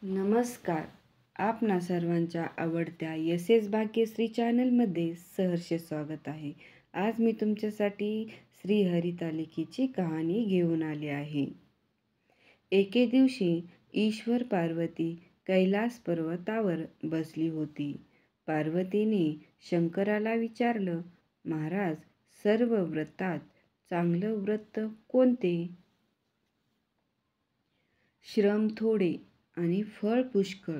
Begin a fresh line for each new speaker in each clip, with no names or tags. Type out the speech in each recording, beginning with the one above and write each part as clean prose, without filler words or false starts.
नमस्कार. आपणा सर्वांच्या आवडत्या एस भाग्यश्री चॅनलमध्ये सहर्ष स्वागत आहे. आज मी तुमच्यासाठी श्री हरितालिकेची कहाणी घेऊन आली आहे. एके दिवशी ईश्वर पार्वती कैलास पर्वतावर बसली होती. पार्वतीने शंकराला विचारलं, महाराज, सर्व व्रतात चांगलं व्रत कोणते? श्रम थोडे आणि फळ पुष्कळ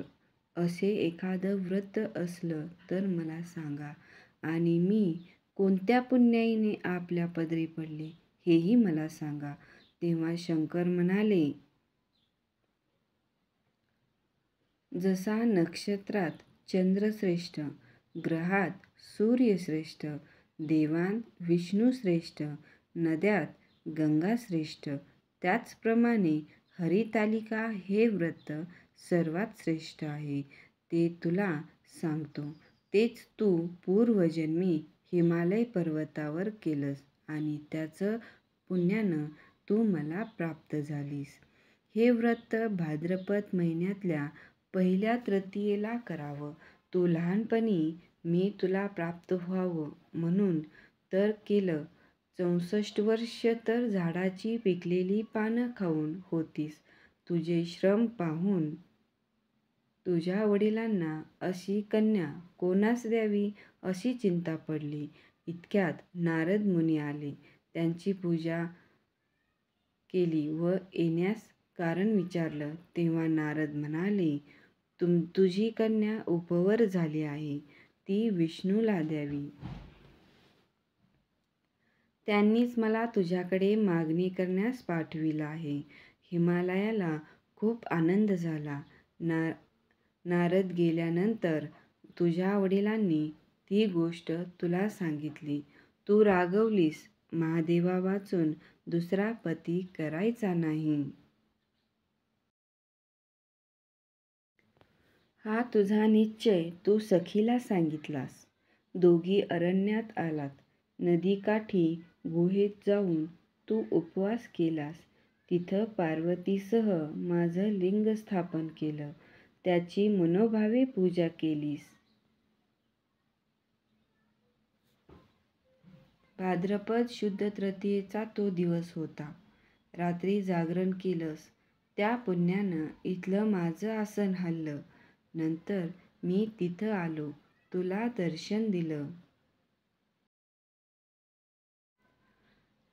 असे एखादं व्रत असलं तर मला सांगा, आणि मी कोणत्या पुण्याईने आपल्या पदरी पडले हेही मला सांगा. तेव्हा शंकर म्हणाले, जसा नक्षत्रात चंद्रश्रेष्ठ, ग्रहात सूर्यश्रेष्ठ, देवांत विष्णुश्रेष्ठ, नद्यात गंगाश्रेष्ठ, त्याचप्रमाणे हरितालिका हे व्रत सर्वात श्रेष्ठ आहे. ते तुला सांगतो. तेच तू पूर्वजन्मी हिमालय पर्वतावर केलंस आणि त्याचं पुण्यानं तू मला प्राप्त झालीस. हे व्रत भाद्रपद महिन्यातल्या पहिल्या तृतीयेला करावं. तू लहानपणी मी तुला प्राप्त व्हावं म्हणून तर केलं. 64 वर्ष तर झाडाची पिकलेली पानं खाऊन होतीस. तुझे श्रम पाहून तुझ्या वडिलांना अशी कन्या कोणास द्यावी अशी चिंता पडली. इतक्यात नारद मुनी आले. त्यांची पूजा केली व येण्यास कारण विचारलं. तेव्हा नारद म्हणाले, तुझी कन्या उपवर झाली आहे. ती विष्णूला द्यावी. त्यांनीच मला तुझ्याकडे मागणी करण्यास पाठविलं आहे. हिमालयाला खूप आनंद झाला. नारद गेल्यानंतर तुझ्या वडिलांनी ती गोष्ट तुला सांगितली. तू रागवलीस. महादेवा वाचून दुसरा पती करायचा नाही. हा तुझा निश्चय तू सखीला सांगितलास. दोघी अरण्यात आलात. नदीकाठी गुहेत जाऊन तू उपवास केलास. तिथं पार्वतीसह माझं लिंग स्थापन केलं. त्याची मनोभावे पूजा केलीस. भाद्रपद शुद्ध तृतीयेचा तो दिवस होता. रात्री जागरण केलंस. त्या पुण्यानं इथलं माझं आसन हललं. नंतर मी तिथं आलो. तुला दर्शन दिलं.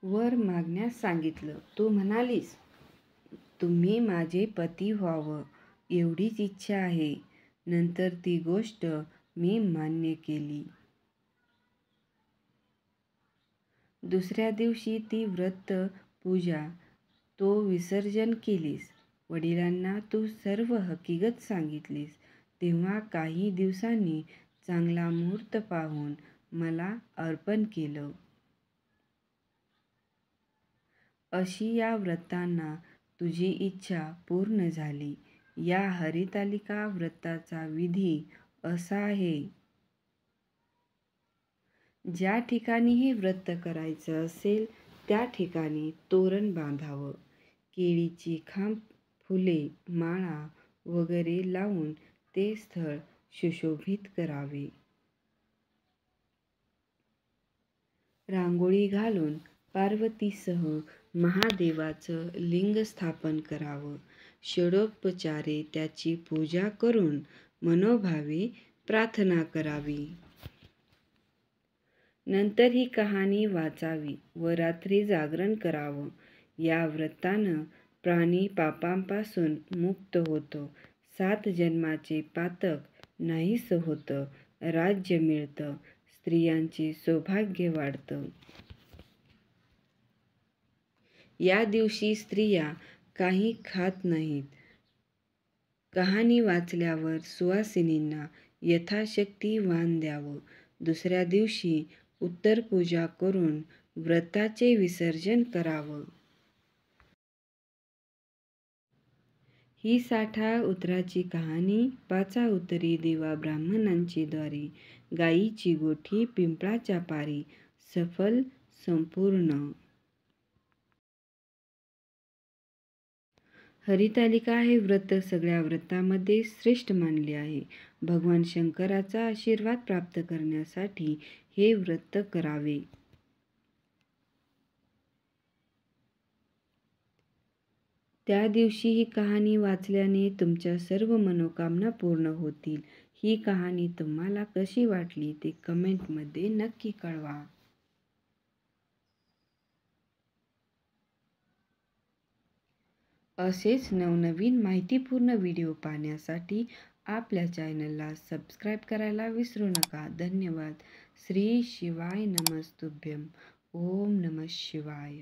वर मागण्यास सांगितलं. तू म्हणालीस, तुम्ही माझे पती व्हावं एवढीच इच्छा आहे. नंतर ती गोष्ट मी मान्य केली. दुसऱ्या दिवशी ती व्रत पूजा तो विसर्जन केलीस. वडिलांना तू सर्व हकीकत सांगितलीस. तेव्हा काही दिवसांनी चांगला मुहूर्त पाहून मला अर्पण केलं. अशी या व्रतांना तुझी इच्छा पूर्ण झाली. या हरितालिका व्रताचा विधी असा आहे. ज्या ठिकाणी हे व्रत करायचं असेल त्या ठिकाणी तोरण बांधावं. केळीची खांब, फुले, माळा वगैरे लावून ते स्थळ सुशोभित करावे. रांगोळी घालून पार्वतीसह महादेवाचं लिंग स्थापन करावं. षडोपचारे त्याची पूजा करून मनोभावे प्रार्थना करावी. नंतर ही कहाणी वाचावी व रात्री जागरण करावं. या व्रतानं प्राणी पापांपासून मुक्त होतो. 7 जन्माचे पातक नाहीसं होतं. राज्य मिळतं. स्त्रियांचे सौभाग्य वाढतं. या दिवशी स्त्रिया काही खात नाहीत. कहाणी वाचल्यावर सुवासिनींना यथाशक्ती वाण द्यावं. दुसऱ्या दिवशी उत्तर पूजा करून व्रताचे विसर्जन करावं. ही 60 उतराची कहाणी 5 उतरी देवा ब्राह्मणांची द्वारी. गायीची गोठी पिंपळाच्या पारी. सफल संपूर्ण. हरितालिका हे व्रत सगळ्या व्रतामध्ये श्रेष्ठ मानले आहे. भगवान शंकराचा आशीर्वाद प्राप्त करण्यासाठी हे व्रत करावे. त्या दिवशी ही कहाणी वाचल्याने तुमच्या सर्व मनोकामना पूर्ण होतील. ही कहाणी तुम्हाला कशी वाटली ते कमेंटमध्ये नक्की कळवा. असेच नवनवीन माहितीपूर्ण व्हिडिओ पाहण्यासाठी आपल्या चॅनलला सबस्क्राईब करायला विसरू नका. धन्यवाद. श्री शिवाय नमस्तुभ्यं. ओम नमः शिवाय.